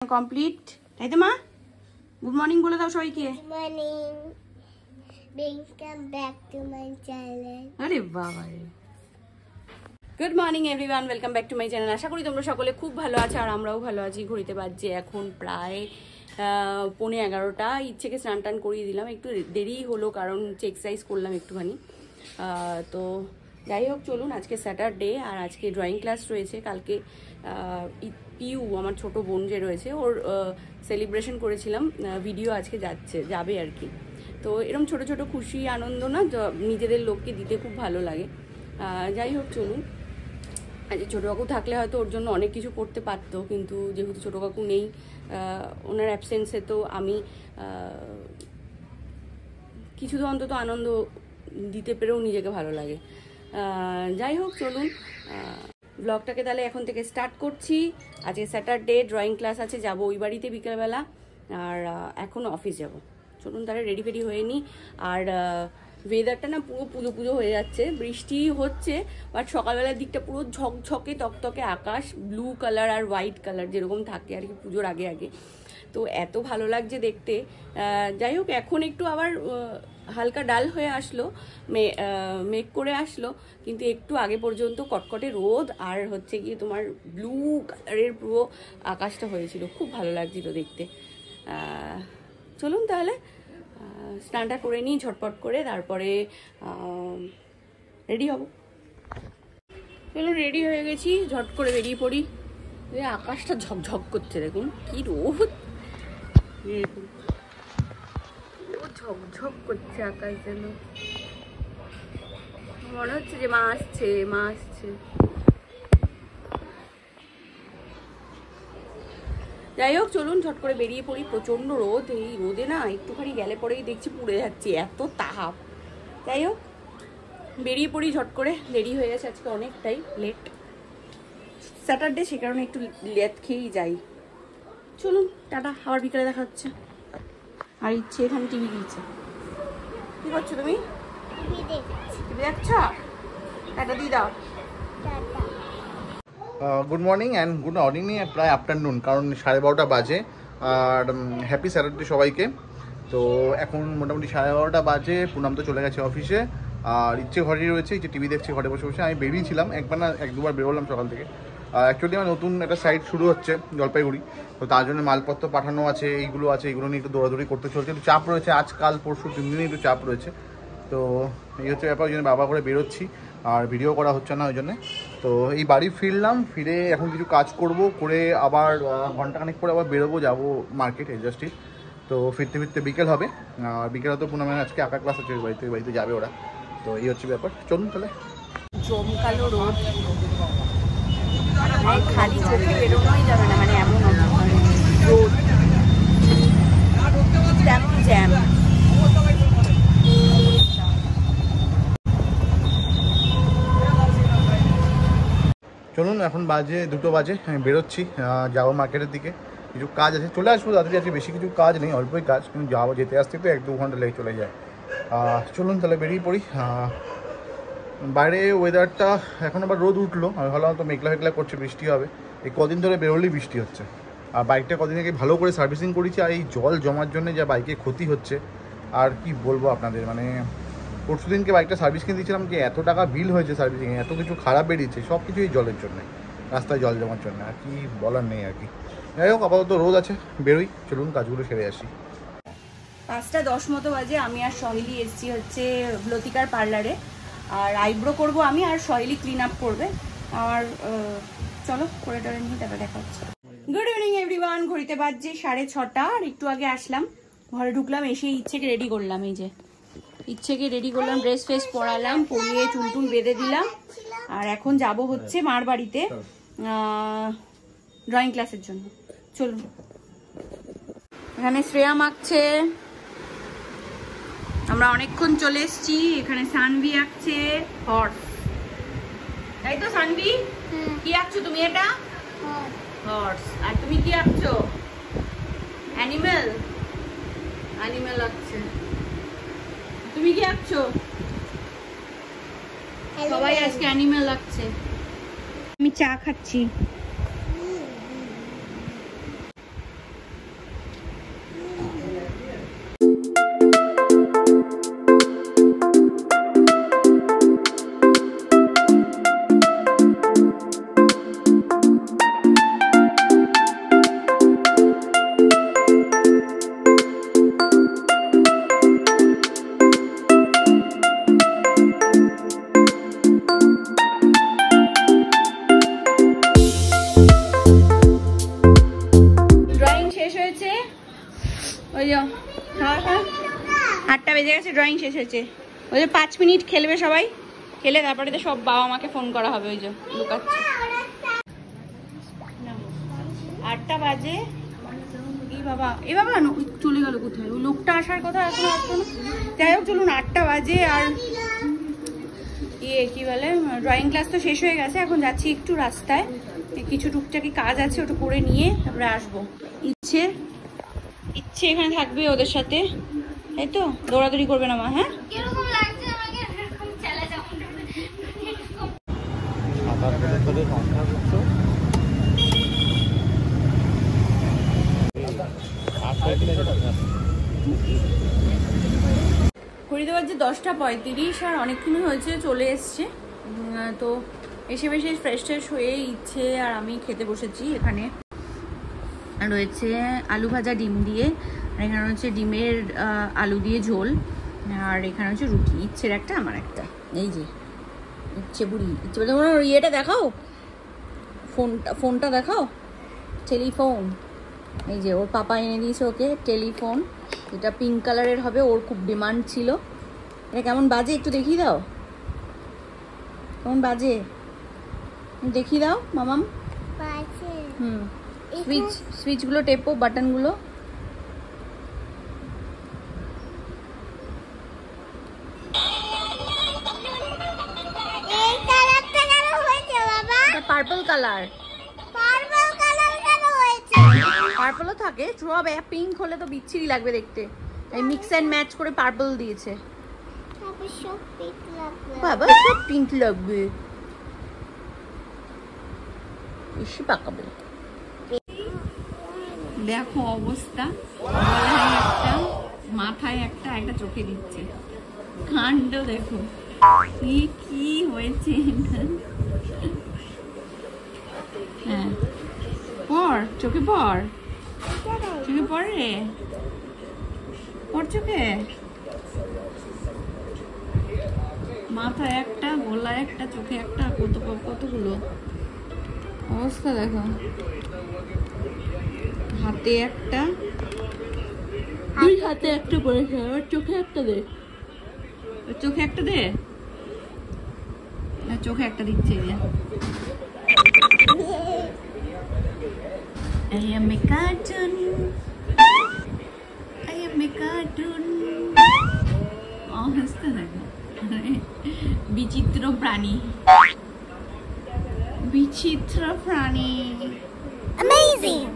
Complete তাই তো মা? গুড মর্নিং বলে দাও সবাইকে। Morning, welcome back to my channel. আরে বাবা, good morning everyone, welcome back to my channel. আশা করি তোমরা সকলে খুব ভালো আছো আর আমরাও ভালো আছি। ঘড়িতে বাজছে এখন প্রায় 11:15। ইচ্ছেকে স্নান টান করিয়ে দিলাম, একটু দেরি হলো কারণ এক্সারসাইজ করলাম একটুখানি। তো যাই হোক চলুন, আজকে স্যাটারডে আর আজকে ড্রয়িং ক্লাস রয়েছে। কালকে পিউ আমার ছোট বোন যে রয়েছে ওর সেলিব্রেশন করেছিলাম, ভিডিও আজকে যাবে আর কি। তো এরকম ছোট ছোট খুশি আনন্দ না নিজেদের লোককে দিতে খুব ভালো লাগে। যাই হোক চলুন, আজ ছোটো কাকু থাকলে হয়তো ওর জন্য অনেক কিছু করতে পারতো, কিন্তু যেহেতু ছোটো কাকু নেই, ওনার অ্যাবসেন্সে তো আমি কিছু তো অন্তত আনন্দ দিতে পেরেও নিজেকে ভালো লাগে। যাই হোক চলুন, ব্লগটাকে তাহলে এখন থেকে স্টার্ট করছি। আজকে স্যাটারডে, ড্রয়িং ক্লাস আছে, যাবো ওই বাড়িতে বিকেলবেলা, আর এখন অফিস যাব। চলুন তাহলে রেডি ফেডি হয়ে নিই। আর ওয়েদারটা না পুরো পুজো পুজো হয়ে যাচ্ছে, বৃষ্টি হচ্ছে, বাট সকালবেলার দিকটা পুরো ঝকঝকে তকতকে আকাশ, ব্লু কালার আর হোয়াইট কালার যেরকম থাকে আর কি পুজোর আগে আগে। তো এত ভালো লাগছে দেখতে। যাই হোক এখন একটু আবার হালকা ডাল হয়ে আসলো, মেঘ করে আসলো, কিন্তু একটু আগে পর্যন্ত কটকটে রোদ আর হচ্ছে গিয়ে তোমার ব্লু কালারের পুরো আকাশটা হয়েছিল, খুব ভালো লাগছিল দেখতে। চলুন তাহলে স্নানটা করে নিই ঝটপট করে, তারপরে রেডি হব। চলুন রেডি হয়ে গেছি, ঝট করে বেরিয়ে পড়ি। আকাশটা ঝকঝক করছে, দেখুন কি রোদ, দেখুন ঝকঝক করছে আকাশ, যেন মনে হচ্ছে যে মা আসছে মা আসছে। যাই হোক চলুন ঝট করে বেরিয়ে পড়ি। প্রচন্ড রোদ, এই রোদে না একটুখানি গেলে পরেই দেখছি পুড়ে যাচ্ছে, এত তাপ। যাই হোক বেরিয়ে পড়ি ঝট করে, দেরি হয়ে গেছে আজকে অনেকটাই, লেট স্যাটারডে, সে কারণে একটু লেট খেয়েই যাই। চলুন টাটা, আবার বিকালে দেখা হচ্ছে। আর ইচ্ছে এখানে টিভি দিচ্ছে। কি করছো তুমি? টিভি দেখছো? টাটা দিয়ে দাও। Good morning and good morning নিয়ে প্রায় আফটারনুন, কারণ 12:30 বাজে। আর হ্যাপি স্যাটারডে সবাইকে। তো এখন মোটামুটি 12:30 বাজে, পুনাম তো চলে গেছে অফিসে, আর ইচ্ছে ঘরেই রয়েছে, ইচ্ছে টিভি দেখছে ঘরে বসে বসে। আমি বেরিয়েছিলাম একবার না এক দুবার বেরোলাম সকাল থেকে। অ্যাকচুয়ালি আমার নতুন একটা সাইট শুরু হচ্ছে জলপাইগুড়ি, তো তার জন্য মালপত্র পাঠানো আছে, এইগুলো আছে, এইগুলো নিয়ে একটু দৌড়াদৌড়ি করতে চলছে, একটু চাপ রয়েছে, আজকাল পরশু 3 দিনে একটু চাপ রয়েছে। তো এই হচ্ছে ব্যাপার, ওই জন্য বাবা করে বেরোচ্ছি, আর ভিডিও করা হচ্ছে না ওই জন্যে। তো এই বাড়ি ফিরলাম, ফিরে এখন কিছু কাজ করব, করে আবার ঘন্টাখানেক পরে আবার বেরোবো, যাবো মার্কেট ইন্ডাস্ট্রি। তো ফিরতে ফিরতে বিকেল হবে, আর বিকেলে তো পুনমের আজকে আঁকা ক্লাস আছে, বাড়িতে যাবে ওরা। তো এই হচ্ছে ব্যাপার, চলুন তাহলে। জমকালো রোদ, খালি চোখে বেরোনোই যাবে না, মানে এমন রোদ, তেমন জ্যাম। চলুন এখন বাজে 2 বাজে, আমি বেরোচ্ছি, যাবো মার্কেটের দিকে, কিছু কাজ আছে, চলে আসবো তাড়াতাড়ি। আজকে বেশি কিছু কাজ নেই, অল্পই কাজ, কিন্তু যাবো, যেতে আসতে তো 1-2 ঘন্টা লেগে চলে যায়। চলুন তাহলে বেরিয়ে পড়ি। বাইরে ওয়েদারটা এখন আবার রোদ উঠলো, আমি ভাবলাম তো মেঘলা মেঘলা করছে, বৃষ্টি হবে। এই কদিন ধরে বেরোলেই বৃষ্টি হচ্ছে। আর বাইকটা কদিন আগে ভালো করে সার্ভিসিং করেছি, আর এই জল জমার জন্য যা বাইকে ক্ষতি হচ্ছে আর কি বলবো আপনাদের। মানে পরশু দিনকে বাইকটা সার্ভিস কিনে দিয়েছিলাম, যে এত টাকা বিল হয়েছে সার্ভিসিংয়ে, এত কিছু খারাপ বেরিয়েছে, সব কিছু এই জলের জন্যে, রাস্তায় জল জমার জন্য, আর কি বলার নেই আর কি। যাই হোক আপাতত রোদ আছে, বেরোই, চলুন কাজগুলো সেরে আসি। 5:10 মতো বাজে, আমি আর সহেলি এসছি হচ্ছে লতিকার পার্লারে, আর আইব্রো করবো আমি, আর সহেলি ক্লিন আপ করবে আমার। চলো করে টরে নিয়ে তারপরে দেখা হচ্ছে। গুড ইভিনিং এভরিওয়ান, ঘড়িতে বাজছে 6:30, আর একটু আগে আসলাম, ঘরে ঢুকলাম, এসে ইচ্ছেকে রেডি করলাম। এই যে ইচ্ছেকে রেডি করলাম, ড্রেস ফ্রেস পরালাম, পরিয়ে চুল টুল বেঁধে দিলাম, আর এখন যাব হচ্ছে মার বাড়িতে ড্রয়িং ক্লাসের জন্য। চলুন, এখানে শ্রেয়া মাখছে, আমরা অনেকক্ষণ চলে এসেছি। এখানে সানভি আঁকছে হর্স, তাই তো সানভি? কি আঁকছো তুমি? এটা হর্স। আর তুমি কি আঁকছো? অ্যানিমেল, অ্যানিমেল আঁকছে। তুমি কি আঁকছো? সবাই আজকে অ্যানিমেল আঁকছে। আমি চা খাচ্ছি। ওই যাও, খাওয়া খা। 8টা বেজে গেছে, ড্রয়িং শেষ হয়েছে। ওই যে 5 মিনিট খেলবে সবাই, খেলে তারপরে তো সব বাবা মাকে ফোন করা হবে। ওই যে লুকাচ্ছে। 8টা বাজে। এই বাবা চলে গেল কোথায়? ওই লোকটা আসার কথা, এখন আসতো না। যাই হোক চলুন, 8টা বাজে। আর কি বলে, ড্রয়িং ক্লাস তো শেষ হয়ে গেছে। এখন যাচ্ছি একটু রাস্তায়, কিছু টুকটাকি কাজ আছে, ওটা করে নিয়ে তারপরে আসবো। ইচ্ছে এখানে থাকবে ওদের সাথে, তাই তো? দৌড়াদৌড়ি করবে না মা? হ্যাঁ, ঘড়িতে বাজে 10টা 35 আর অনেকক্ষণ হয়েছে চলে এসছে। তো এসে বেশি ফ্রেশ হয়ে ইচ্ছে আর আমি খেতে বসেছি। এখানে রয়েছে আলু ভাজা ডিম দিয়ে, আর এখানে হচ্ছে ডিমের আলু দিয়ে ঝোল, আর এখানে হচ্ছে রুটি। ইচ্ছের একটা, আমার একটা। এই যে ইচ্ছে বুড়ি, ইচ্ছে বলতে তোমার ইয়েটা দেখাও, ফোনটা দেখাও, টেলিফোন। এই যে ওর পাপা এনে দিয়েছে ওকে টেলিফোন, এটা পিঙ্ক কালারের হবে, ওর খুব ডিমান্ড ছিল। এটা কেমন বাজে একটু দেখিয়ে দাও, কেমন বাজে দেখিয়ে দাও মামাম। হুম, সুইচগুলো টেপো, বাটনগুলো। পার্পল কালার, পার্পলও থাকে সব। পিঙ্ক হলে তো বিচ্ছিরি লাগবে দেখতে, এই মিক্স অ্যান্ড ম্যাচ করে পার্পল দিয়েছে। বাবা সব পিঙ্ক লাগবে, বেশি পাকাবে। দেখো অবস্থা, একটা মাথায় একটা চোখে দিচ্ছে, কাণ্ড দেখো কি হয়েছে। হ্যাঁ, পড় চোখে, পড় রে, পড় চোখে। মাথায় একটা, গলায় একটা, চোখে একটা, কতগুলো অবস্থা দেখো। হাতে একটা, দুই হাতে একটা পড়েছে, আবার চোখে একটা দে, চোখে একটা দে, চোখে একটা দিচ্ছে। I am a cartoon. অবস্থা দেখো, বিচিত্র প্রাণী। Amazing!